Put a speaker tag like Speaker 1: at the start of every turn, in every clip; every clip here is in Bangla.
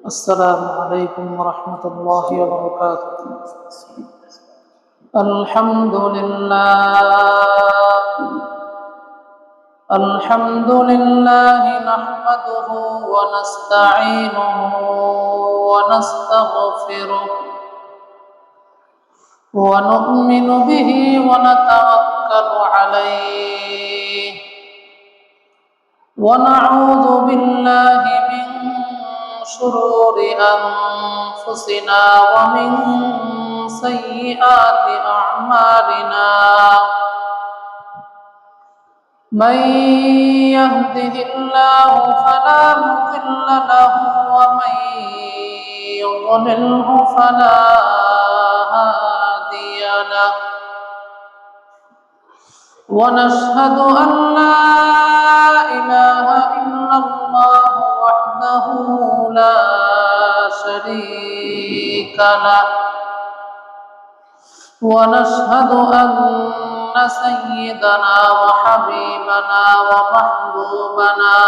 Speaker 1: السلام عليكم ورحمة الله وبركاته. الحمد لله نحمده ونستعينه ونستغفره ونؤمن به ونتوكل عليه ونعوذ بالله من شرور أنفسنا ومن سيئات أعمالنا. من يهده الله فلا مضل له ومن يضلله فلا هادي له. ونشهد أن لا إله إلا الله وحده لا شريك له. ونشهد أن سيدنا وحبيبنا ومحبوبنا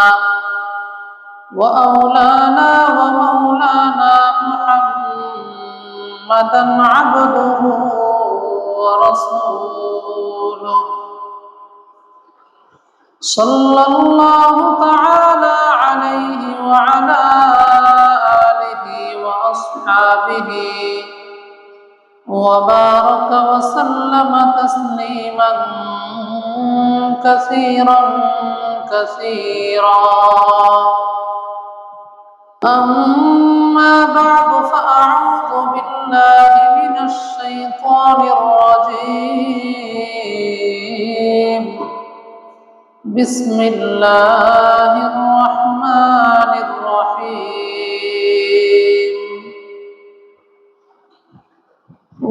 Speaker 1: وأولانا ومولانا محمدا عبده ورسوله صلى الله تعالى عليه وعلى آله وأصحابه وبارك وسلم تسليما كثيرا كثيرا. أما بعد فأعوذ بالله من الشيطان الرجيم. بسم الله الرحمن الرحيم.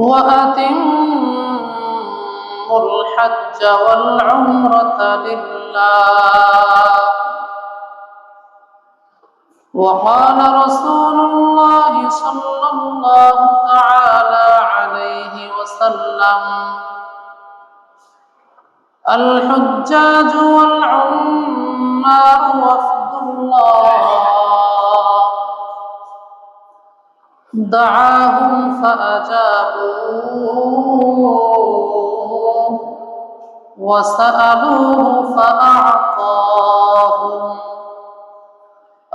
Speaker 1: وأتموا الحج والعمرة لله. وقال رسول الله صلى الله تعالى عليه وسلم: الحجاج والعمار وفد الله دعاهم فأجابوه وسألوه فأعطاهم،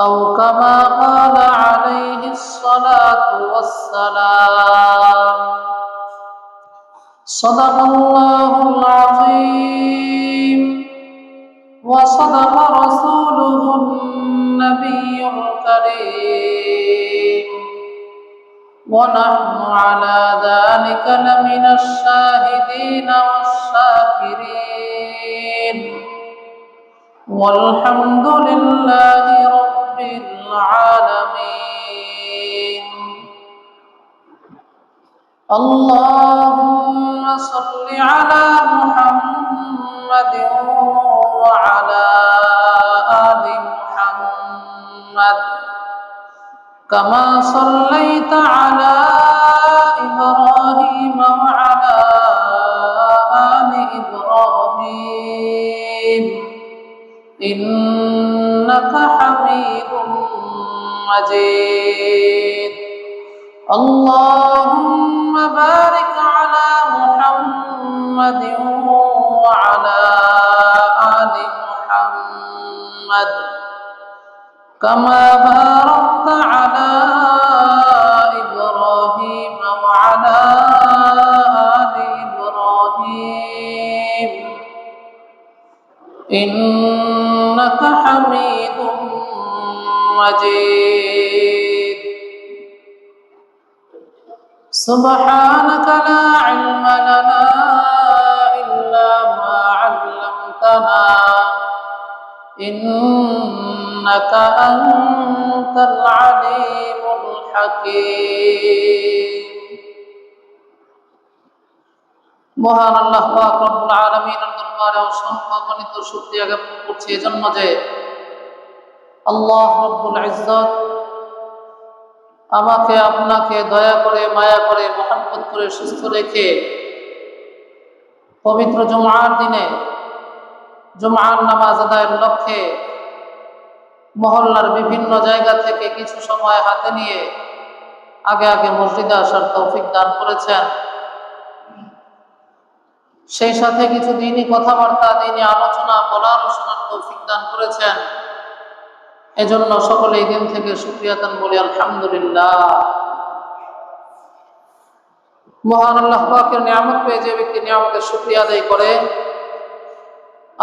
Speaker 1: أو كما قال عليه الصلاة والسلام. صدق الله العظيم وصدق رسوله النبي الكريم، ونحن على ذلك لمن الشاهدين والشاكرين، والحمد لله رب العالمين. اللهم صل على محمد وعلى آل محمد كما صليت على إبراهيم وعلى آل إبراهيم إنك حميد مجيد. اللهم بارك على محمد وعلى آل محمد كما باركت على إبراهيم وعلى آل إبراهيم إنك حميد مجيد. سبحانك لا علم لنا إلا ما علمتنا إنك أنت العليم الحكيم. মহান আল্লাহ পাক রব্বুল আলামিনের দরবারে অসংখ্য গণিত শুকরিয়া জ্ঞাপন করছি এজন্য যে আল্লাহ রব্বুল ইজ্জত আমাকে আপনাকে দয়া করে মায়া করে মহব্বত করে সুস্থ রেখে পবিত্র জুমার দিনে জুমার নামাজ আদায়ের লক্ষ্যে মহল্লার বিভিন্ন জায়গা থেকে কিছু সময় হাতে নিয়ে আগে আগে মসজিদে আসার তৌফিক দান করেছেন। সেই সাথে কিছু দিনই কথাবার্তা, দিনই আলোচনা বলার ও শোনার তৌফিক দান করেছেন। এজন্য সকলেই দিন থেকে শুকরিয়া দান বলি আলহামদুলিল্লাহ। মহান আল্লাহ পাকের নিয়ামত পেয়ে যে ব্যক্তি নিয়ামতের শুকরিয়া আদায় করে,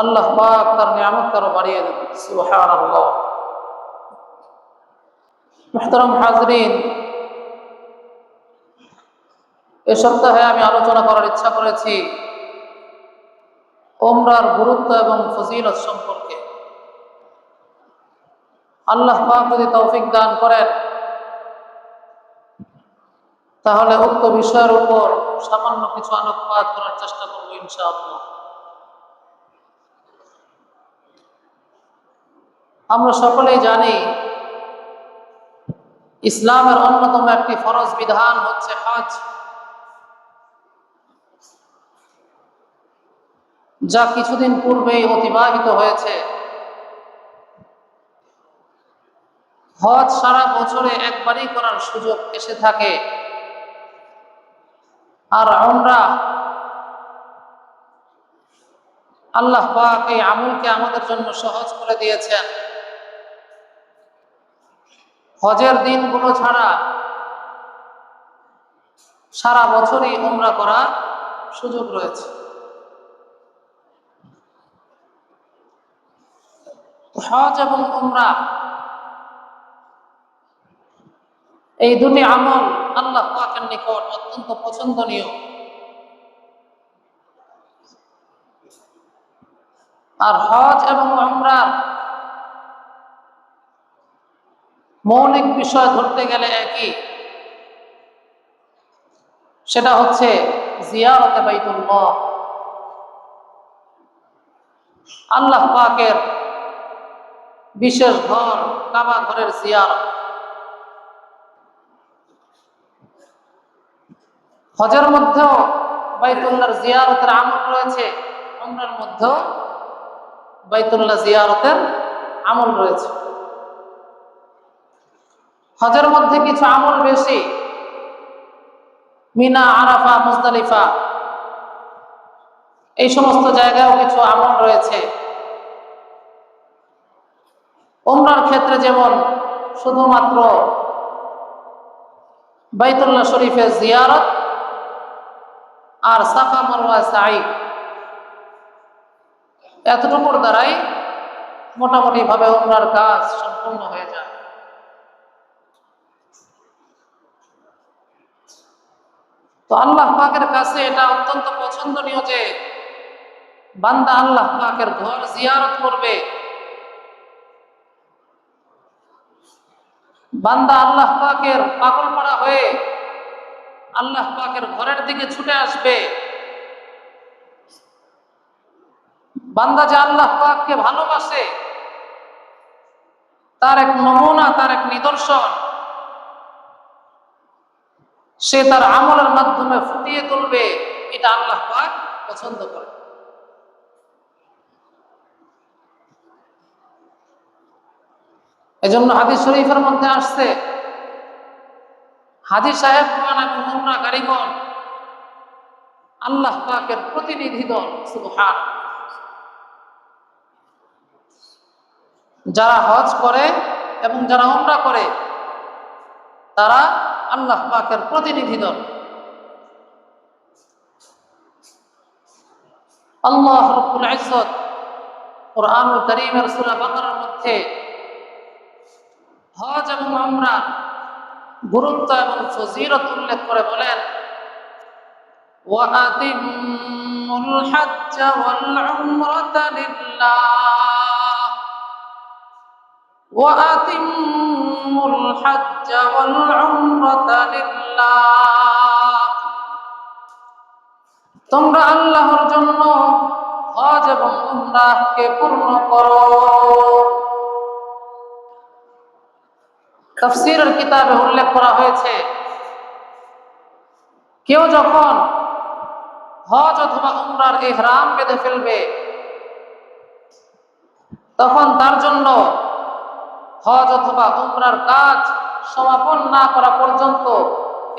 Speaker 1: আল্লাহ পাক তার নিয়ামত আরো বাড়িয়ে দেন। সুবহানাল্লাহ। মুহতারাম হাজরিন, এ সপ্তাহে আমি আলোচনা করার ইচ্ছা করেছি উমরার গুরুত্ব এবং ফজিলত সম্পর্কে। আল্লাহ পাক যদি তৌফিক দান করেন তাহলে উক্ত বিষয়ের উপর সামান্য কিছু আলোকপাত করার চেষ্টা করব ইনশাআল্লাহ। আমরা সকলেই জানি ইসলামের অন্যতম একটি ফরজ বিধান হচ্ছে হজ, যা কিছুদিন পূর্বেই অতিবাহিত হয়েছে। হজ সারা বছরে একবারই করার সুযোগ এসে থাকে, আর উমরা আল্লাহ পাক এই আমলকে আমাদের জন্য সহজ করে দিয়েছেন। হজের দিনগুলো ছাড়া সারা বছরই উমরা করার সুযোগ রয়েছে। হজ এবং উমরা এই দুটি আমল আল্লাহ পাকের নিকট অত্যন্ত পছন্দনীয়। আর হজ এবং উমরার মৌলিক বিষয় ধরতে গেলে একই, সেটা হচ্ছে জিয়ারতে বাইতুল্লাহ, আল্লাহ পাকের বিশেষ ঘর কাবা ঘরের জিয়ারত। হজের মধ্যেও বাইতুল্লাহর জিয়ারতের আমল রয়েছে, উমরার মধ্যেও বাইতুল্লাহ জিয়ারতের আমল রয়েছে। হজের মধ্যে কিছু আমল বেশি, মিনা, আরাফা, মুজদালিফা এই সমস্ত জায়গায়ও কিছু আমল রয়েছে। উমরার ক্ষেত্রে যেমন শুধুমাত্র বাইতুল্লাহ শরীফের জিয়ারত আর সাফা মারওয়া সাই, এতটুকুর দ্বারাই মোটামুটি ভাবে উমরার কাজ সম্পূর্ণ হয়ে যায়। তো আল্লাহ পাকের কাছে এটা অত্যন্ত পছন্দনীয় যে বান্দা আল্লাহ পাকের ঘর জিয়ারত করবে, বান্দা আল্লাহ পাকের পাগল পাড়া হয়ে আল্লাহ পাকের ঘরের দিকে ছুটে আসবে। বান্দা যে আল্লাহ পাককে ভালোবাসে তার এক নমুনা, তার এক নিদর্শন সে তার আমলের মাধ্যমে ফুটিয়ে তুলবে। এটা আল্লাহ পাক পছন্দ করে। এজন্য হাদিস শরীফের মধ্যে আসছে, হাজী সাহেবগণ এবং উমরাকারীগণ আল্লাহ পাকের প্রতিনিধি দল। সুবহানাল্লাহ। যারা হজ করে এবং যারা উমরা করে তারা আল্লাহ পাকের প্রতিনিধি দল। আল্লাহ রাব্বুল ইজ্জত কুরআনুল কারীমের সূরা বাকারার মধ্যে হজ এবং উমরার গুরুত্ব এবং ফজিলত উল্লেখ করে বলেন, ওয়াতিমুল হজ্জ ওয়াল উমরাতা লিল্লাহ, ওয়াতিমুল হজ্জ ওয়াল উমরাতা লিল্লাহ। তোমরা আল্লাহর জন্য হজ এবং উমরাকে পূর্ণ করো। তাফসীরের কিতাবে উল্লেখ করা হয়েছে, কেউ যখন হজ অথবা উমরার ইহরাম বেঁধে ফেলবে তখন তার জন্য হজ অথবা উমরার কাজ সমাপন না করা পর্যন্ত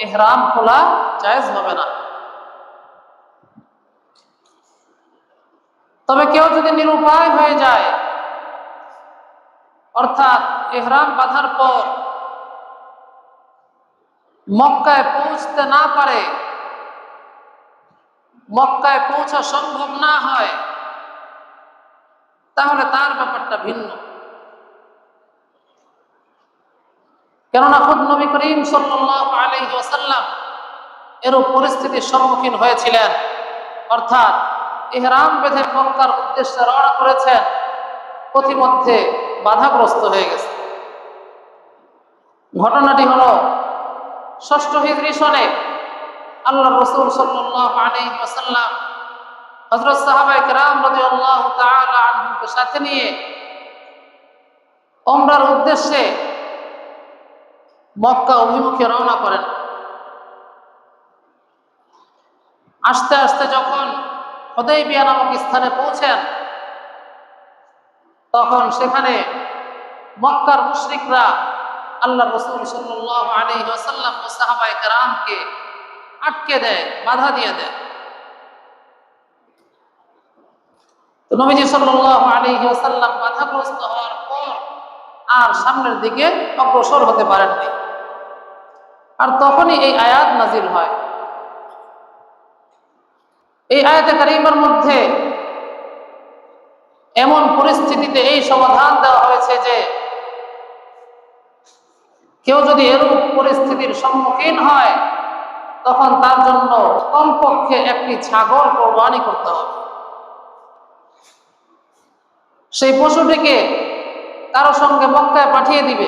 Speaker 1: ইহরাম খোলা জায়েজ হবে না। তবে কেউ যদি নিরুপায় হয়ে যায়, অর্থাৎ ইহরাম বাঁধার পর মক্কায় পৌঁছতে না পারে, মক্কায় পৌঁছা সম্ভব না হয়, তাহলে তার ব্যাপারটা ভিন্ন। কেননা খুদ নবী করিম সাল্লাল্লাহু আলাইহি ওয়াসাল্লাম এরূপ পরিস্থিতির সম্মুখীন হয়েছিলেন, অর্থাৎ ইহরাম বেঁধে মক্কার উদ্দেশ্যে রওনা করেছেন, পথিমধ্যে বাধাগ্রস্ত হয়ে গেছে। ঘটনাটি হলো ৬ষ্ঠ হিজরি সনে আল্লাহ রাসূল সাল্লাল্লাহু আলাইহি ওয়াসাল্লাম হযরত সাহাবায়ে কেরাম রাদিয়াল্লাহু তাআলা আনহুকে সাথে নিয়ে উমরার উদ্দেশ্যে মক্কা অভিমুখে রওনা করেন। আস্তে আস্তে যখন হুদাইবিয়া নামক স্থানে পৌঁছেন, তখন সেখানে মক্কার মুশরিকরা আল্লাহ রাসূল সাল্লাল্লাহু আলাইহি ওয়াসাল্লাম ও সাহাবায়ে কেরামকে আটকে দেয়, বাধা দিয়ে দেয়। তো নবীজি সাল্লাল্লাহু আলাইহি ওয়াসাল্লাম বাধাগ্রস্ত হওয়ার পর আর সামনের দিকে অগ্রসর হতে পারেননি। আর তখনই এই আয়াত নাজিল হয়। এই আয়াতে কারিমার মধ্যে এমন পরিস্থিতিতে এই সমাধান দেওয়া হয়েছে যে কেউ যদি এরূপ পরিস্থিতির সম্মুখীন হয়, তখন তার জন্য কমপক্ষে একটি ছাগল কোরবানি করতে হবে। সেই পশুটিকে কারো সঙ্গে মক্কায় পাঠিয়ে দিবে।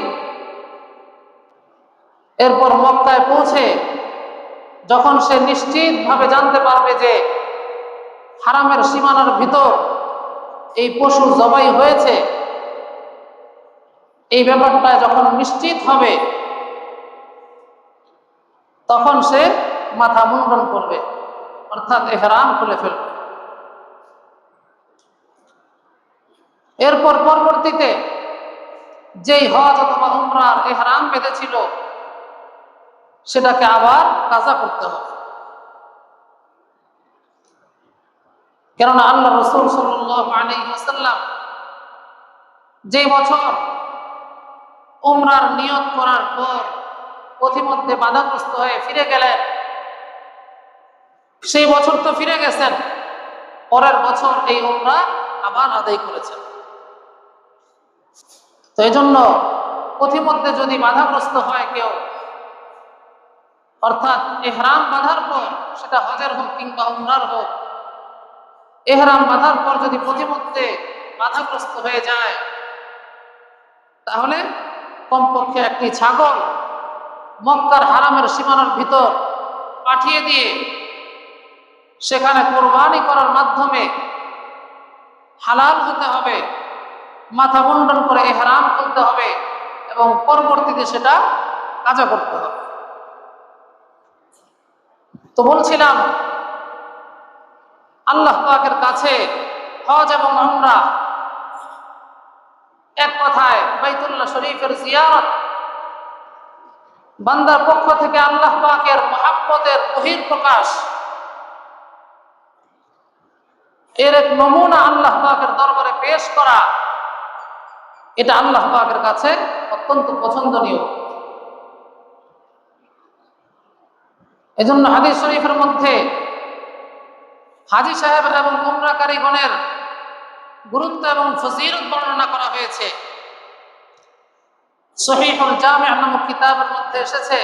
Speaker 1: এরপর মক্কায় পৌঁছে যখন সে নিশ্চিতভাবে জানতে পারবে যে হারামের সীমানার ভিতর এই পশু জবাই হয়েছে, এই ব্যাপারটা যখন নিশ্চিত হবে, তখন সে মাথা মুন্ডন করবে, অর্থাৎ ইহরাম খুলে ফেলবে। এরপর পরবর্তীতে যেই হজ অথবা উমরার ইহরাম বেঁধেছিল, সেটাকে আবার কাজা করতে হবে। কেননা আল্লাহ রাসূল সাল্লাল্লাহু আলাইহি ওয়াসাল্লাম যে বছর উমরার নিয়ত করার পর পথিমধ্যে বাধাগ্রস্ত হয়ে ফিরে গেলেন, সেই বছর তো ফিরে গেছেন, পরের বছর এই উমরা আবার আদায় করেছেন। তো এই জন্য পথিমধ্যে যদি বাধাগ্রস্ত হয় কেউ, অর্থাৎ ইহরাম বাঁধার পর, সেটা হজের হোক কিংবা উমরার হোক, ইহরাম বাঁধার পর যদি পথিমধ্যে বাধাগ্রস্ত হয়ে যায়, তাহলে কমপক্ষে একটি ছাগল মক্কার হারামের সীমানার ভিতর পাঠিয়ে দিয়ে সেখানে কোরবানি করার মাধ্যমে হালাল হতে হবে, মাথা মুন্ডন করে ইহরাম খুলতে হবে এবং পরবর্তীতে সেটা কাজা করতে হবে। তো বলছিলাম, আল্লাহ পাকের কাছে হজ এবং উমরা এক কথায় বাইতুল্লাহ শরীফের জিয়ারত, বান্দার পক্ষ থেকে আল্লাহ পাকের মহাব্বতের বহিঃপ্রকাশ, এর এক নমুনা আল্লাহ পাকের দরবারে পেশ করা, এটা আল্লাহ পাকের কাছে অত্যন্ত পছন্দনীয়। এজন্য হাদিস শরীফের মধ্যে হাজী সাহেব এবং উমরাকারীগণের গুরুত্ব এবং ফজিলত বর্ণনা করা হয়েছে। সহিহুল জামি' নামক কিতাবের মধ্যে এসেছে,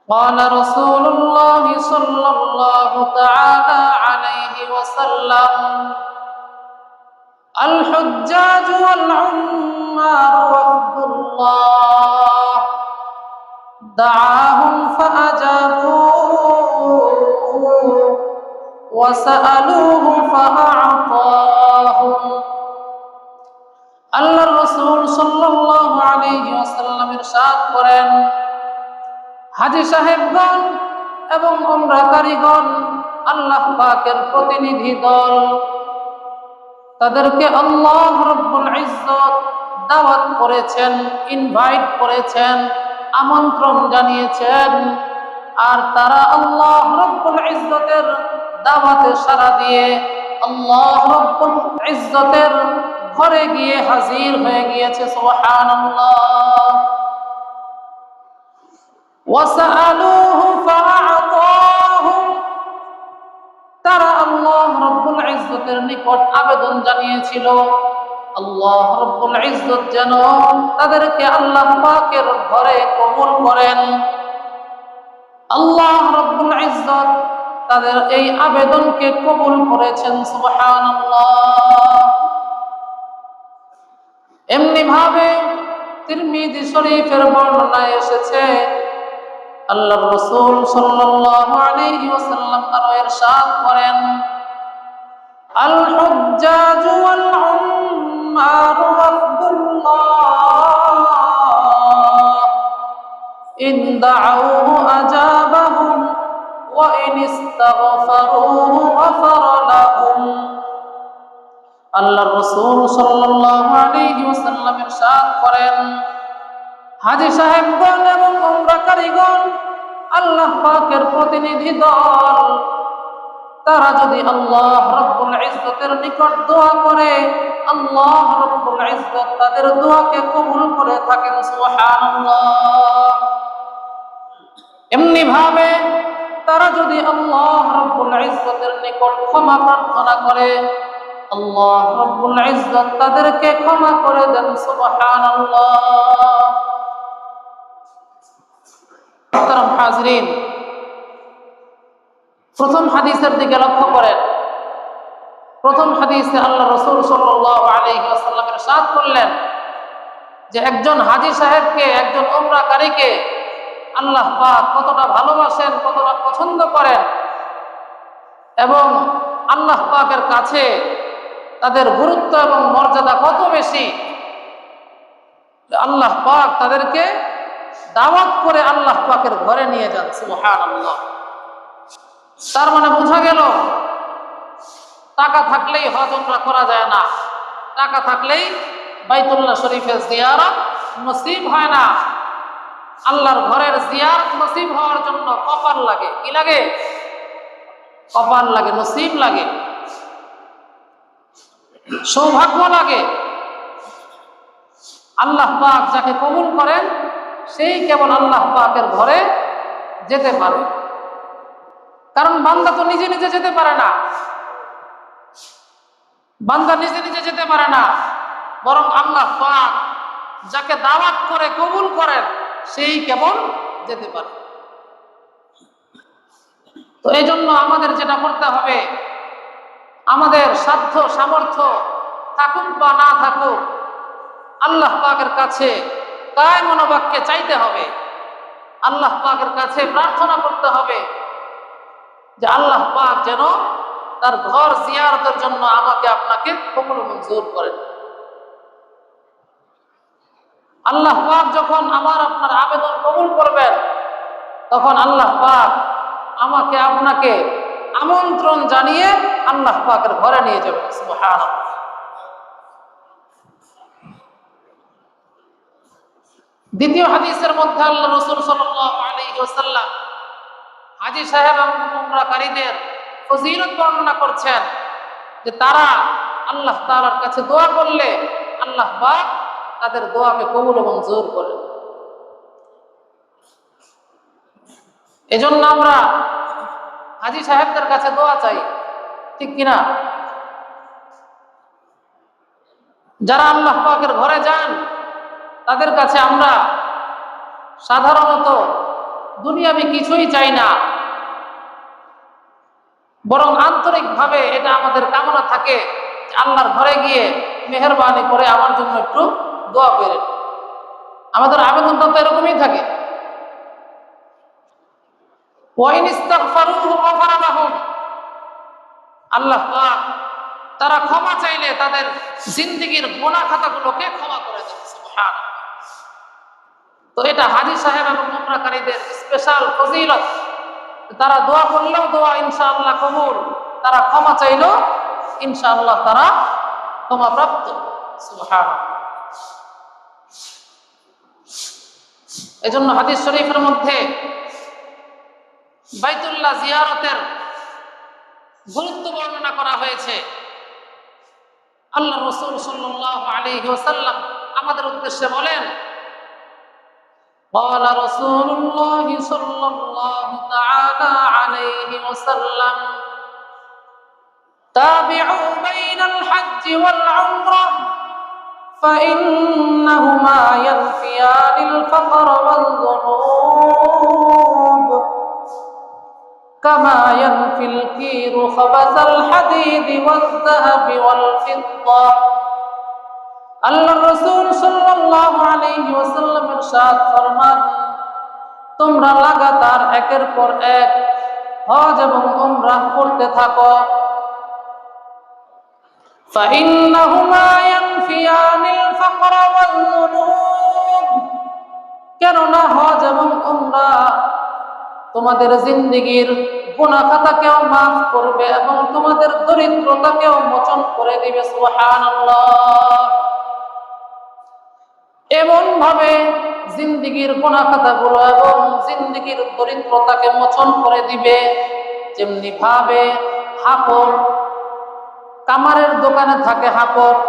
Speaker 1: قال رسول الله صلى الله تعالى عليه وسلم الحجاج والعمار وفد الله دعاهم فأجابوه وسألوه فأعطاهم। আল্লাহর রাসূল সাল্লাল্লাহু আলাইহি ওয়াসাল্লাম ইরশাদ করেন, হাজী সাহেবগণ এবং উমরাকারীগণ আল্লাহ পাকের প্রতিনিধি দল, তাদেরকে আল্লাহ রাব্বুল ইজ্জত দাওয়াত করেছেন, ইনভাইট করেছেন, আমন্ত্রণ জানিয়েছেন, আর তারা আল্লাহ রাব্বুল ইজ্জতের দাওয়াতে সাড়া দিয়ে আল্লাহ রাব্বুল ইজ্জতের ঘরে গিয়ে হাজির হয়ে গিয়েছে। সুবহানাল্লাহ। ওয়াসআলুহু ফাআতাহুম, তারা আল্লাহ রাব্বুল ইজ্জতের নিকট আবেদন জানিয়েছিল আল্লাহ রাব্বুল ইজ্জত যেন তাদেরকে আল্লাহ পাকের ঘরে কবুল করেন। আল্লাহ রাব্বুল ইজ্জত তাদের এই আবেদনকে কবুল করেছেন। সুবহানাল্লাহ। এমনি ভাবে তিরমিজি শরীফের বর্ণনায় এসেছে আল্লাহর রাসূল সাল্লাল্লাহু আলাইহি ওয়াসাল্লাম আরো ইরশাদ করেন, আল হুজ্জাজ ওয়াল উম্মার ওয়াফদুল্লাহ ইন দাউহু আজাবাহুম ওয়া ইন ইস্তাগফারুহু গফারা লাহুম। আল্লাহর রাসূল সাল্লাল্লাহু আলাইহি ওয়াসাল্লাম ইরশাদ করেন, হাজী সাহেবগণ এবং উমরাকারীগণ, আল্লাহ পাকের প্রতিনিধি দল, তারা যদি আল্লাহ রাব্বুল ইজ্জতের নিকট দোয়া করে আল্লাহ রাব্বুল ইজ্জত তাদের দোয়াকে কবুল করে থাকেন। সুবহানাল্লাহ। এমনি ভাবে তারা যদি আল্লাহ রাব্বুল ইজ্জতের নিকট ক্ষমা প্রার্থনা করে আল্লাহ রাব্বুল ইজ্জত তাদেরকে ক্ষমা করে দেন। সুবহানাল্লাহ। মুহতারাম হাজরিন, প্রথম হাদিসের দিকে লক্ষ্য করেন। প্রথম হাদিসে আল্লাহ রাসূল সাল্লাল্লাহু আলাইহি ওয়াসাল্লাম ইরশাদ করলেন যে একজন হাজী সাহেবকে, একজন উমরাকারীকে আল্লাহ পাক কতটা ভালোবাসেন, কতটা পছন্দ করেন, এবং আল্লাহ পাকের কাছে তাদের গুরুত্ব এবং মর্যাদা কত বেশি। আল্লাহ পাক তাদেরকে দাওয়াত করে আল্লাহ পাকের ঘরে নিয়ে যান। সুবহানাল্লাহ। তার মানে বোঝা গেল টাকা থাকলেই হজ উমরা করা যায় না, টাকা থাকলেই বাইতুল্লাহ শরীফের জিয়ারত নসিব হয় না। আল্লাহর ঘরের জিয়ারত নসিব হওয়ার জন্য কপাল লাগে। কি লাগে? কপাল লাগে, নসিব লাগে, সৌভাগ্য লাগে। আল্লাহ পাক যাকে কবুল করেন সেই কেবল আল্লাহ পাকের ঘরে যেতে পারে। কারণ বান্দা তো নিজে নিজে যেতে পারে না, বান্দা নিজে নিজে যেতে পারে না, বরং আল্লাহ পাক যাকে দাওয়াত করে কবুল করেন সেই কেবল যেতে পারে। তো এই জন্য আমাদের যেটা করতে হবে, আমাদের সাধ্য সামর্থ্য থাকুক বা না থাকুক, আল্লাহ পাকের কাছে কায় মনোবাক্যে চাইতে হবে, আল্লাহ পাকের কাছে প্রার্থনা করতে হবে যে আল্লাহ পাক যেন তার ঘর জিয়ারতের জন্য আমাকে আপনাকে কবুল মঞ্জুর করেন। আল্লাহ পাক যখন আমার আপনার আবেদন কবুল করবেন তখন আল্লাহ পাক আমাকে আপনাকে আমন্ত্রণ জানিয়ে আল্লাহ পাকের ঘরে নিয়ে যাবেন। সুবহানাল্লাহ। দ্বিতীয় হাদিসের মধ্যে আল্লাহ রাসূল সাল্লাল্লাহু আলাইহি ওয়াসাল্লাম হাজী সাহেব এবং উমরাকারীদের ফজিলত বর্ণনা করছেন যে তারা আল্লাহ তাআলার কাছে দোয়া করলে আল্লাহ পাক তাদের দোয়াকে কবুল ও মঞ্জুর করেন। এজন্য আমরা হাজী সাহেবদের কাছে দোয়া চাই, ঠিক কিনা? যারা আল্লাহ পাকের ঘরে যান তাদের কাছে আমরা সাধারণত দুনিয়াবি কিছুই চাই না, বরং আন্তরিকভাবে এটা আমাদের কামনা থাকে যে আল্লাহর ঘরে গিয়ে মেহেরবানি করে আমার জন্য একটু দোয়া করেন। আমাদের আবেদনটা তো এরকমই থাকে। ওয়াইন ইস্তাগফারুহু গফারা লাহুম, আল্লাহ পাক তারা ক্ষমা চাইলে তাদের জিন্দেগীর গুনাহ খাতাগুলোকে ক্ষমা করে দেন। সুবহানাল্লাহ। তো এটা হাজী সাহেব এবং উমরাকারীদের স্পেশাল ফজিলত। তারা দোয়া করলেও দোয়া ইনশাআল্লাহ কবুল, তারা ক্ষমা চাইলেও ইনশাআল্লাহ তারা ক্ষমা প্রাপ্ত। সুবহানাল্লাহ। এজন্য হাদিস শরীফের মধ্যে বাইতুল্লাহ জিয়ারতের গুরুত্ব বর্ণনা করা হয়েছে। আল্লাহ রাসূল সাল্লাল্লাহু আলাইহি ওয়াসাল্লাম আমাদের উদ্দেশ্যে বলেন, قال رسول الله صلى الله تعالى عليه وسلم تابعوا بين الحج والعمرة فإنهما ينفيان الفقر والذنوب كما ينفي الكير خبث الحديد والذهب والفضة। আল্লাহ রাসূল সাল্লাল্লাহু আলাইহি ওয়াসাল্লাম ইরশাদ ফরমান, তোমরা লাগাতার একের পর এক হজ এবং উমরাহ করতে থাকো। فإنهما ينفيان الفقر والذنوب, কেননা হজ এবং উমরাহ তোমাদের জিন্দেগীর গুনাহ খাতাকেও মাফ করবে এবং তোমাদের দরিদ্রতাকেও মোচন করে দিবে। সুবহানাল্লাহ। এমন ভাবে জিন্দেগীর গুনাহ খাতাগুলো এবং জিন্দেগীর দরিদ্রতাকে মোচন করে দিবে, যেমনি ভাবে হাপড়, কামারের দোকানে থাকে হাপড়,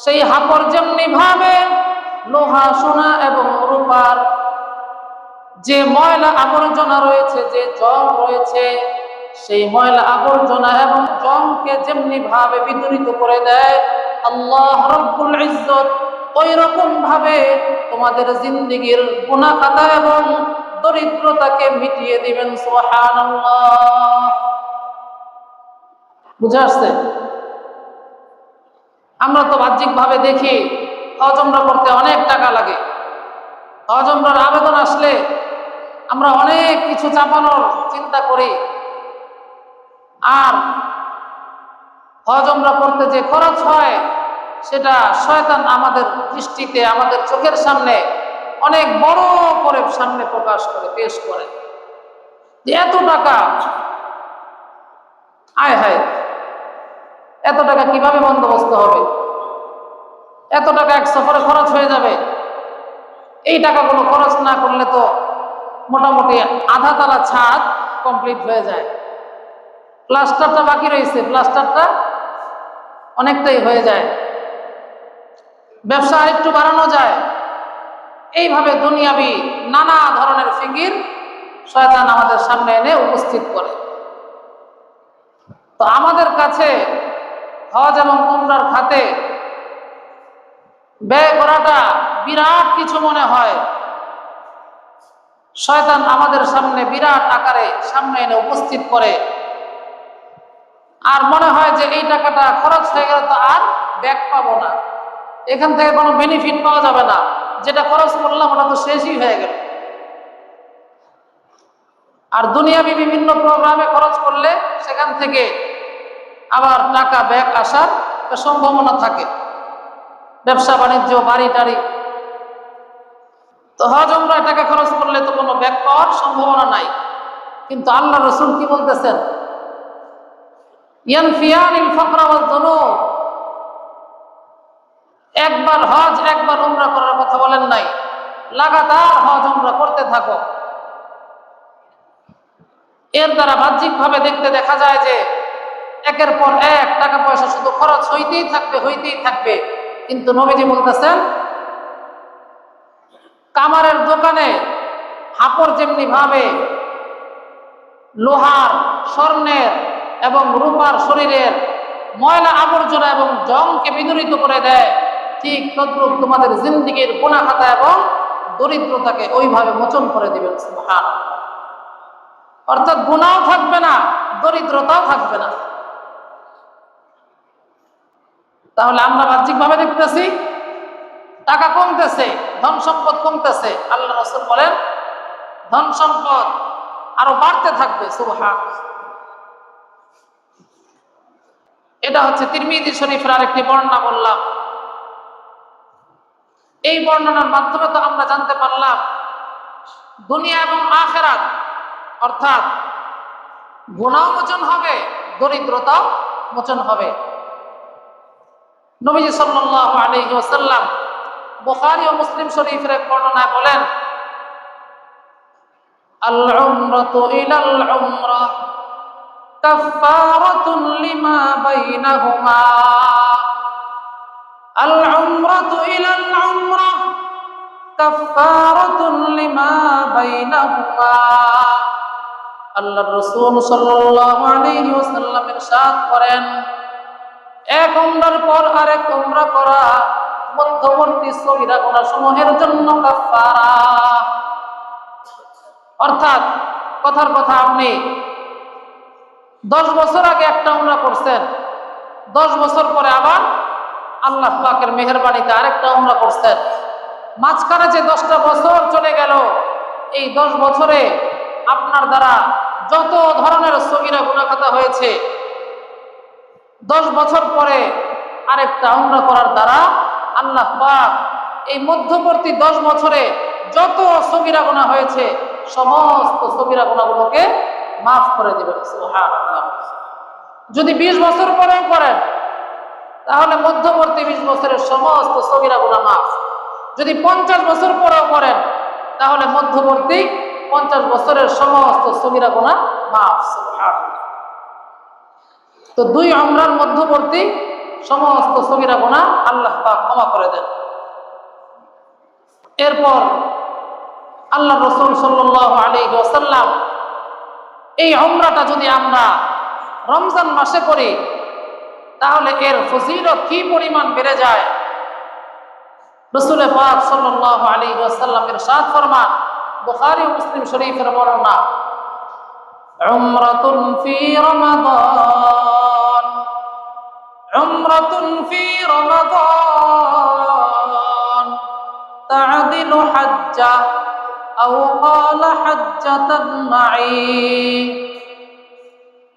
Speaker 1: সেই হাপড় যেমনি ভাবে লোহা, সোনা এবং রূপার যে ময়লা আবর্জনা রয়েছে, যে জং রয়েছে, সেই ময়লা আবর্জনা এবং জংকে যেমনি ভাবে বিতাড়িত করে দেয় আল্লাহ রাব্বুল ইজ্জত, ওই রকম ভাবে তোমাদের জিন্দেগীর গুনাহ খাতা এবং দরিদ্রতাকে মিটিয়ে দিবেন। সুবহানাল্লাহ। বুঝে আসছে? আমরা তো বাহ্যিক ভাবে দেখি হজ উমরা করতে অনেক টাকা লাগে। হজ উমরার আবেদন আসলে আমরা অনেক কিছু চাপানোর চিন্তা করি, আর হজ উমরা করতে যে খরচ হয় সেটা শয়তান আমাদের দৃষ্টিতে, আমাদের চোখের সামনে অনেক বড় করে সামনে প্রকাশ করে, পেশ করে যে এত টাকা, আয় হায়, এত টাকা কিভাবে বন্দোবস্ত হবে, এত টাকা এক সফরে খরচ হয়ে যাবে। এই টাকাগুলো খরচ না করলে তো মোটামুটি আধা তালা ছাদ কমপ্লিট হয়ে যায়, প্লাস্টারটা বাকি রয়েছে, প্লাস্টারটা অনেকটাই হয়ে যায়, ব্যবসা একটু বাড়ানো যায়। এইভাবে দুনিয়াবি নানা ধরনের ফিকির শয়তান আমাদের সামনে এনে উপস্থিত করে। তো আমাদের কাছে হজ এবং উমরার খাতে ব্যয় করাটা বিরাট কিছু মনে হয়। শয়তান আমাদের সামনে বিরাট আকারে সামনে এনে উপস্থিত করে, আর মনে হয় যে এই টাকাটা খরচ হয়ে গেলে তো আর ব্যাক পাবো না, এখান থেকে কোনো বেনিফিট পাওয়া যাবে না, যেটা খরচ করলাম ওটা তো শেষই হয়ে গেল। আর দুনিয়াবি বিভিন্ন প্রোগ্রামে খরচ করলে সেখান থেকে আবার টাকা ব্যাক আসার সম্ভাবনা থাকে, ব্যবসা বাণিজ্য, বাড়ি টাড়ি। তো হজ উমরায় টাকা খরচ করলে তো কোনো ব্যাক পাওয়ার সম্ভাবনা নাই। কিন্তু আল্লাহ রাসূল কি বলতেছেন? ইয়ানফিয়ানিল ফাকরা ওয়াজ যুনুব। একবার হজ একবার উমরা করার কথা বলেন নাই, লাগাতার হজ উমরা করতে থাকো। এর দ্বারা বাহ্যিকভাবে দেখতে দেখা যায় যে একের পর এক টাকা পয়সা শুধু খরচ হইতেই থাকবে, হইতেই থাকবে। কিন্তু নবীজি বলতেছেন, কামারের দোকানে হাপড় যেমনি ভাবে লোহার, স্বর্ণের এবং রূপার শরীরের ময়লা আবর্জনা এবং জংকে বিদরিত করে দেয়, ঠিক তদ্রূপ তোমাদের জিন্দেগীর গুনাহ খাতা এবং দরিদ্রতাকে ওইভাবে মোচন করে দিবেন। সুবহানাল্লাহ। অর্থাৎ গুনাহও থাকবে না, দরিদ্রতাও থাকবে না। তাহলে আমরা বাহ্যিকভাবে দেখতেছি টাকা কমতেছে, ধন সম্পদ কমতেছে। আল্লাহ রাসূল বলেন ধন সম্পদ আরো বাড়তে থাকবে। সুবহানাল্লাহ। এটা হচ্ছে তিরমিজি শরীফের আরেকটি বর্ণনা বললাম। এই বর্ণনার মাধ্যমে তো আমরা জানতে পারলাম দুনিয়া এবং আখিরাত, অর্থাৎ গুনাহ মোচন হবে, দরিদ্রতাও মোচন হবে। নবীজি সাল্লাল্লাহু আলাইহি ওয়াসাল্লাম বুখারী ও মুসলিম শরীফের এক বর্ণনায় বলেন, আল উমরাতু ইলাল উমরাহ কাফফারাতুন লিমা বাইনাহুমা। আল উমরাতু ইলাল উমরাহ কাফফারাতুন লিমা বাইনাহুমা। আল্লাহর রাসূল সাল্লাল্লাহু আলাইহি ওয়াসাল্লাম ইরশাদ করেন, এক উমরার পর আরেক উমরা করা মধ্যবর্তী সগীরা গুনাহ সমূহের জন্য কাফফারা। অর্থাৎ কথার কথা, আপনি 10 বছর আগে একটা উমরা করছেন, 10 বছর পরে আবার আল্লাহ পাকের মেহেরবানিতে আরেকটা উমরা করছেন। মাঝখানে যে 10টা বছর চলে গেল, এই 10 বছরে আপনার দ্বারা যত ধরনের সগীরা গুনাহ খাতা হয়েছে, 10 বছর পরে আরেকটা উমরা করার দ্বারা আল্লাহ পাক এই মধ্যবর্তী 10 বছরে যত সগীরা গুনাহ হয়েছে সমস্ত সগীরা গুনাহগুলোকে মাফ করে দিবেন। সুবহানাল্লাহ। যদি 20 বছর পরেও করেন তাহলে মধ্যবর্তী 20 বছরের সমস্ত সগীরা গুনাহ মাফ। যদি 50 বছর পরেও করেন তাহলে মধ্যবর্তী 50 বছরের সমস্ত সগীরা গুনাহ মাফ। সুবহানাল্লাহ। তো 2 উমরার মধ্যবর্তী সমস্ত সগীরা গুনাহ আল্লাহ পাক ক্ষমা করে দেন। এরপর আল্লাহ রাসূল সাল্লাল্লাহু আলাইহি ওয়াসাল্লাম এই উমরাটা যদি আমরা রমজান মাসে করি তাহলে এর ফজিলত কি পরিমাণ বেড়ে যায়। রাসূল পাক সাল্লাল্লাহু আলাইহি ওয়াসাল্লাম ইরশাদ ফরমান, বুখারী ও মুসলিম শরীফের বর্ণনা, উমরাতুন ফি রমাদান, উমরাতুন ফি রমাদান তা'দিলু হাজ্জা আও ক্বালা হাজ্জাতান মা'i।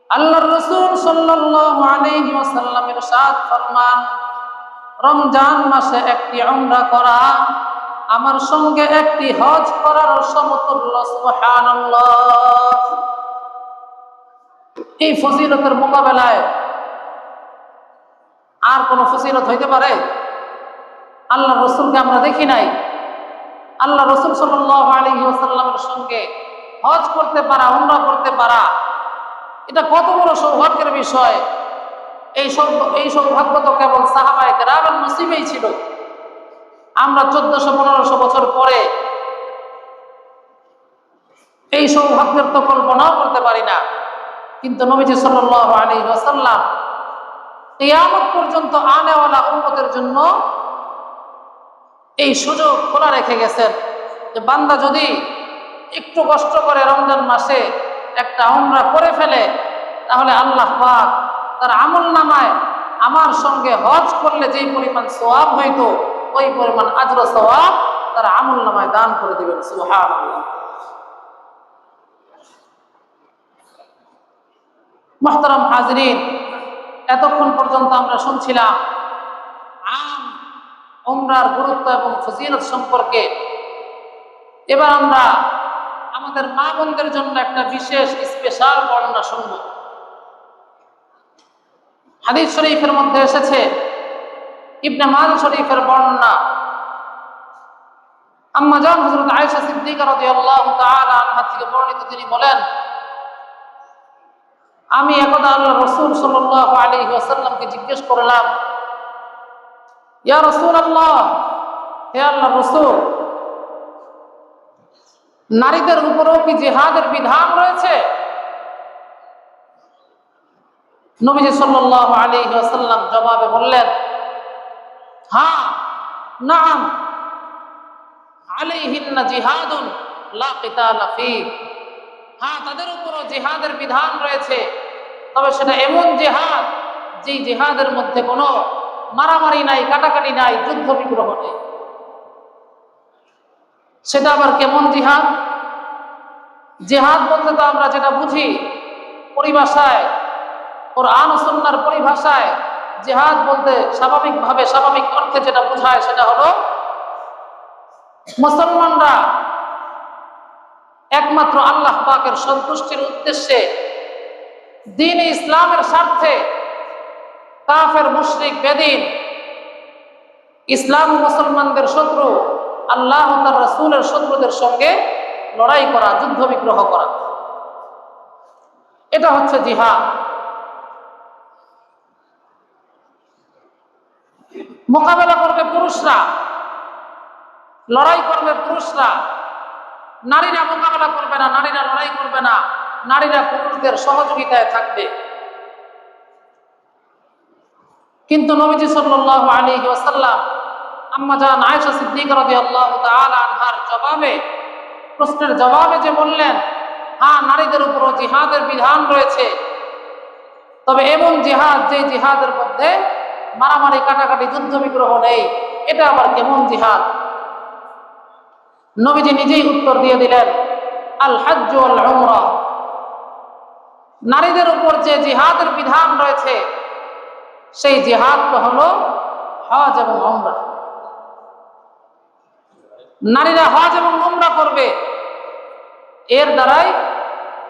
Speaker 1: আল্লাহর রাসূল সাল্লাল্লাহু আলাইহি ওয়াসাল্লাম ইরশাদ ফরমান, রমজান মাসে একটি উমরা করা আমার সঙ্গে একটি হজ করার সমতুল্য। সুবহানাল্লাহ। এই ফজিলতের মোকাবেলায় আর কোন ফজিলত হইতে পারে? আল্লাহ রাসূলকে আমরা দেখি নাই। আল্লাহ রাসূল সাল্লাল্লাহু আলাইহি ওয়াসাল্লামের সঙ্গে হজ করতে পারা, উমরা করতে পারা, এটা কত বড় সৌভাগ্যের বিষয়। এই সৌভাগ্য তো কেবল সাহাবায়ে কেরামের নসিবেই ছিল। আমরা 1400-1500 বছর পরে এই সৌভাগ্যের তো কল্পনাও করতে পারি না। কিন্তু নবীজি সাল্লাল্লাহু আলাইহি ওয়াসাল্লাম কিয়ামত পর্যন্ত আনেওয়ালা উম্মতের জন্য এই সুযোগ খোলা রেখে গেছেন যে বান্দা যদি একটু কষ্ট করে রমজান মাসে একটা উমরা করে ফেলে তাহলে আল্লাহ পাক তার আমলনামায় আমার সঙ্গে হজ করলে যেই পরিমাণ সওয়াব হইতো ওই পরিমাণ আজর সওয়াব তার আমলনামায় দান করে দিবেন। সুবহানাল্লাহ। মুহতারাম হাজরিন, এতক্ষণ পর্যন্ত আমরা শুনছিলাম আম উমরার গুরুত্ব এবং ফজিলত সম্পর্কে। এবার আমরা আমাদের মা বোনদের জন্য একটা বিশেষ স্পেশাল বর্ণনা শুনব। হাদিস শরীফের মধ্যে এসেছে, ইবনে মাজাহ শরীফের বর্ণনা, আম্মা জান হযরত আয়েশা সিদ্দিকা রাদিয়াল্লাহু তাআলা আনহা থেকে বর্ণিত, তিনি বলেন, আমি একদা আল্লাহ রাসূল সাল্লাল্লাহু আলাইহি ওয়াসাল্লামকে জিজ্ঞেস করলাম, ইয়া রাসূলুল্লাহ, হে আল্লাহর রাসূল, নারীদের উপরও কি জিহাদের বিধান রয়েছে? নবীজি সাল্লাল্লাহু আলাইহি ওয়াসাল্লাম জবাবে বললেন, হ্যাঁ, নাম আলাইহিন্না জিহাদুন লা কিতালা ফী। হ্যাঁ, তাদের উপরও জিহাদের বিধান রয়েছে, তবে সেটা এমন জিহাদ যেই জিহাদের মধ্যে কোনো মারামারি নাই, কাটাকাটি নাই, যুদ্ধ বিগ্রহ নেই। সেটা আবার কেমন জিহাদ? জিহাদ বলতে তো আমরা যেটা বুঝি পরিভাষায়, কোরআন ও সুন্নাহর পরিভাষায় জিহাদ বলতে স্বাভাবিকভাবে, স্বাভাবিক অর্থে যেটা বোঝায় সেটা হলো মুসলমানরা একমাত্র আল্লাহ পাকের সন্তুষ্টির উদ্দেশ্যে দ্বীন ইসলামের স্বার্থে কাফের, মুশরিক, বেদিন, ইসলাম ও মুসলমানদের শত্রু, আল্লাহ ও তার রাসূলের শত্রুদের সঙ্গে লড়াই করা, যুদ্ধ বিগ্রহ করা, এটা হচ্ছে জিহাদ। মোকাবেলা করবে পুরুষরা, লড়াই করবে পুরুষরা, নারীরা মোকাবেলা করবে না, নারীরা লড়াই করবে না, নারীরা পুরুষদের সহযোগিতায় থাকবে। কিন্তু নবীজি সাল্লাল্লাহু আলাইহি ওয়াসাল্লাম আম্মা জান আয়েশা সিদ্দিকা রাদিয়াল্লাহু তাআলা আনহার জবাবে, প্রশ্নের জবাবে যে বললেন, হ্যাঁ, নারীদের উপরও জিহাদের বিধান রয়েছে, তবে এমন জিহাদ যে জিহাদের মধ্যে মারামারি, কাটাকাটি, যুদ্ধ বিগ্রহ নেই, এটা আবার কেমন জিহাদ? নবীজি নিজেই উত্তর দিয়ে দিলেন, আল হজ্জ ওয়াল উমরা। নারীদের উপর যে জিহাদের বিধান রয়েছে সেই জিহাদটা হলো হজ এবং উমরা। নারীরা হজ এবং উমরা করবে, এর দ্বারাই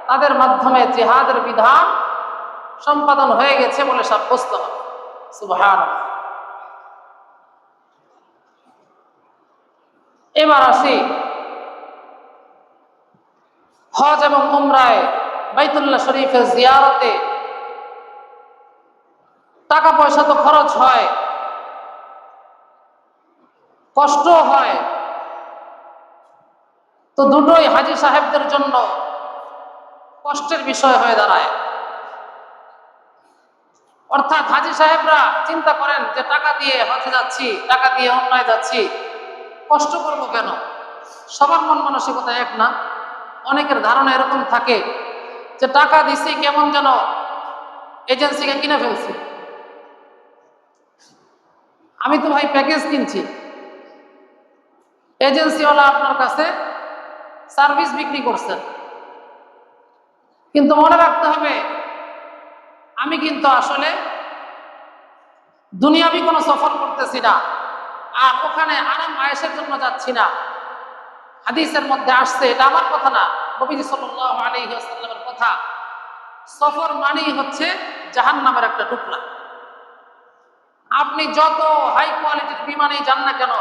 Speaker 1: তাদের মাধ্যমে জিহাদের বিধান সম্পাদন হয়ে গেছে বলে সাব্যস্ত হবে। সুবহানাল্লাহ। এবার আসি হজ এবং উমরায় বাইতুল্লাহ শরীফের জিয়ারতে টাকা পয়সা তো খরচ হয়, কষ্ট হয়, তো দুটোই হাজী সাহেবদের জন্য কষ্টের বিষয় হয়ে দাঁড়ায়। অর্থাৎ হাজী সাহেবরা চিন্তা করেন যে টাকা দিয়ে হজে যাচ্ছি, টাকা দিয়ে উমরায় যাচ্ছি, কষ্ট করবো কেন? সবার মন মানসিকতা এক না। অনেকের ধারণা এরকম থাকে যে টাকা দিছি, কেমন যেন এজেন্সিকে কিনে ফেলছি, আমি তো ভাই প্যাকেজ কিনছি, এজেন্সিওয়ালা আপনার কাছে সার্ভিস বিক্রি করছেন। কিন্তু মনে রাখতে হবে, আমি কিন্তু আসলে দুনিয়াবি কোনো সফর করতেছি না, আর ওখানে আরাম আয়েশের জন্য যাচ্ছি না। হাদিসের মধ্যে আসছে, এটা আমার কথা না, নবীজি সাল্লাল্লাহু আলাইহি ওয়াসাল্লামের কথা, সফর মানেই হচ্ছে জাহান্নামের একটা টুকরা। আপনি যত হাই কোয়ালিটির বিমানেই যান না কেন,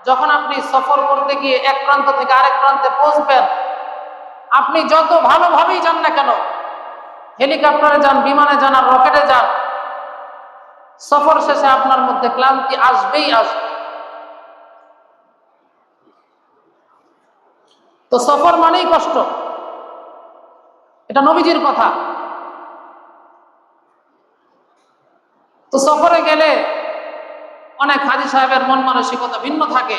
Speaker 1: যখন আপনি সফর করতে গিয়ে এক প্রান্ত থেকে আরেক প্রান্তে পৌঁছবেন, আপনি যত ভালোভাবেই যান না কেন, হেলিকপ্টারে যান, বিমানে যান, আর রকেটে যান, সফর শেষে আপনার মধ্যে ক্লান্তি আসবেই আসবে। তো সফর মানেই কষ্ট, এটা নবীজির কথা। তো সফরে গেলে অনেক হাজী সাহেবের মন মানসিকতা ভিন্ন থাকে।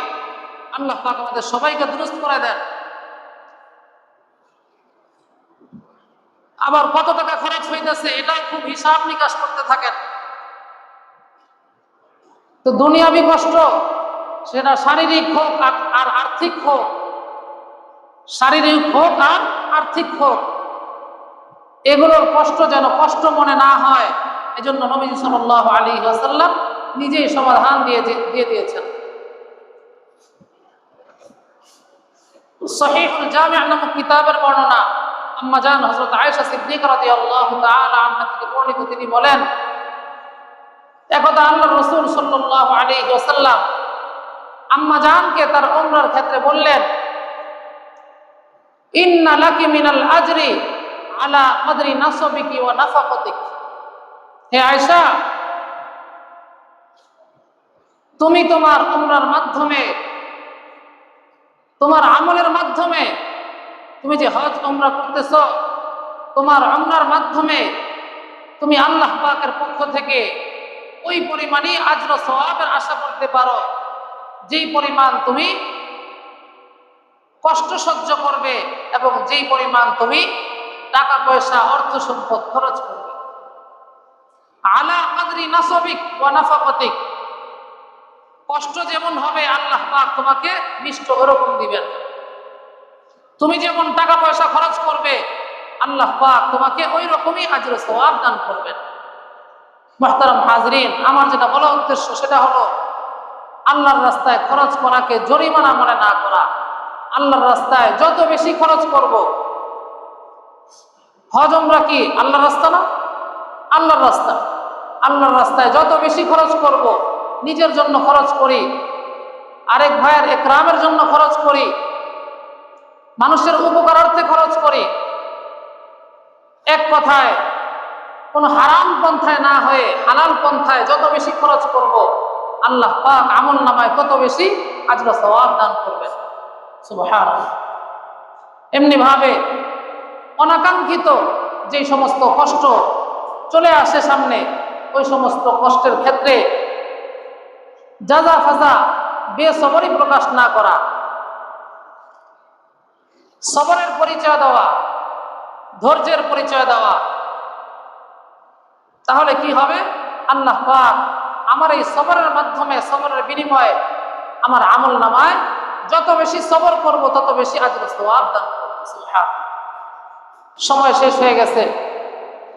Speaker 1: আল্লাহ পাক আমাদের সবাইকে দুরুস্ত করে দেন। আবার কত টাকা খরচ হইতেছে এটাও খুব হিসাব নিকাশ করতে থাকেন। তো দুনিয়াবি কষ্ট, সেটা শারীরিক হোক আর আর্থিক হোক, শারীরিক হোক আর আর্থিক হোক, এগুলোর কষ্ট যেন কষ্ট মনে না হয়, এজন্য নবী সাল্লাল্লাহু আলাইহি ওয়াসাল্লাম নিজেই সমাধান দিয়ে দিয়েছেন। সহিহুল জামি' নামক কিতাবের বর্ণনা, আম্মা জান হযরত আয়েশা সিদ্দিকা রাদিয়াল্লাহু তাআলা আনহা থেকে বর্ণিত, তিনি বলেন, একদা আল্লাহর রাসূল সাল্লাল্লাহু আলাইহি ওয়াসাল্লাম আম্মা জানকে তার উমরার ক্ষেত্রে বললেন, ইন্না লাকি মিনাল আজরি আলা কদরি নাসবিকি ওয়া নাফাকাতিক। হে আয়েশা, তুমি তোমার উমরার মাধ্যমে, তোমার আমলের মাধ্যমে, তুমি যে হজ উমরা করতেছ, তোমার উমরার মাধ্যমে তুমি আল্লাহ পাকের পক্ষ থেকে ওই পরিমাণই আজর সওয়াবের আশা করতে পারো যেই পরিমাণ তুমি কষ্ট সহ্য করবে এবং যেই পরিমাণ তুমি টাকা পয়সা, অর্থ সম্পদ খরচ করবে। আলা কদরি নাসবিক ওয়া নাফাকাতিক, কষ্ট যেমন হবে আল্লাহ পাক তোমাকে মিষ্ট ওরকম দিবেন। তুমি যেমন টাকা পয়সা খরচ করবে আল্লাহ পাক তোমাকে ওই রকমই আজর সওয়াব দান করবেন। মুহতারাম হাজরিন, আমার যেটা বলা উদ্দেশ্য সেটা হলো আল্লাহর রাস্তায় খরচ করাকে জরিমানা মনে না করা। আল্লাহর রাস্তায় যত বেশি খরচ করব, হজ উমরা কি আল্লাহর রাস্তা না? আল্লাহর রাস্তা। আল্লাহর রাস্তায় যত বেশি খরচ করব, নিজের জন্য খরচ করি, আরেক ভাইয়ের একরামের জন্য খরচ করি, মানুষের উপকারার্থে খরচ করি, এক কথায় কোনো হারাম পন্থায় না হয়ে হালাল পন্থায় যত বেশি খরচ করব, আল্লাহ পাক আমল নামায় তত বেশি আজর সওয়াব দান করবেন। সুবহানাল্লাহ। এমনি ভাবে অনাকাঙ্ক্ষিত যে সমস্ত কষ্ট চলে আসে সামনে, ওই সমস্ত কষ্টের ক্ষেত্রে জাজা ফাজা বেসবরি প্রকাশ না করা, সবরের পরিচয় দেওয়া, ধৈর্যের পরিচয় দেওয়া। তাহলে কি হবে? আল্লাহ পাক আমার এই সবরের মাধ্যমে, সবরের বিনিময়ে আমার আমল নামায় যত বেশি সবর করব তত বেশি আজর সওয়াব দান করব। সুবহানাল্লাহ। সময় শেষ হয়ে গেছে।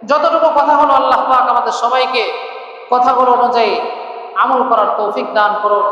Speaker 1: যতটুকু কথা হলো আল্লাহ পাক আমাদের সবাইকে কথাগুলো অনুযায়ী আমল করার তৌফিক দান করুন।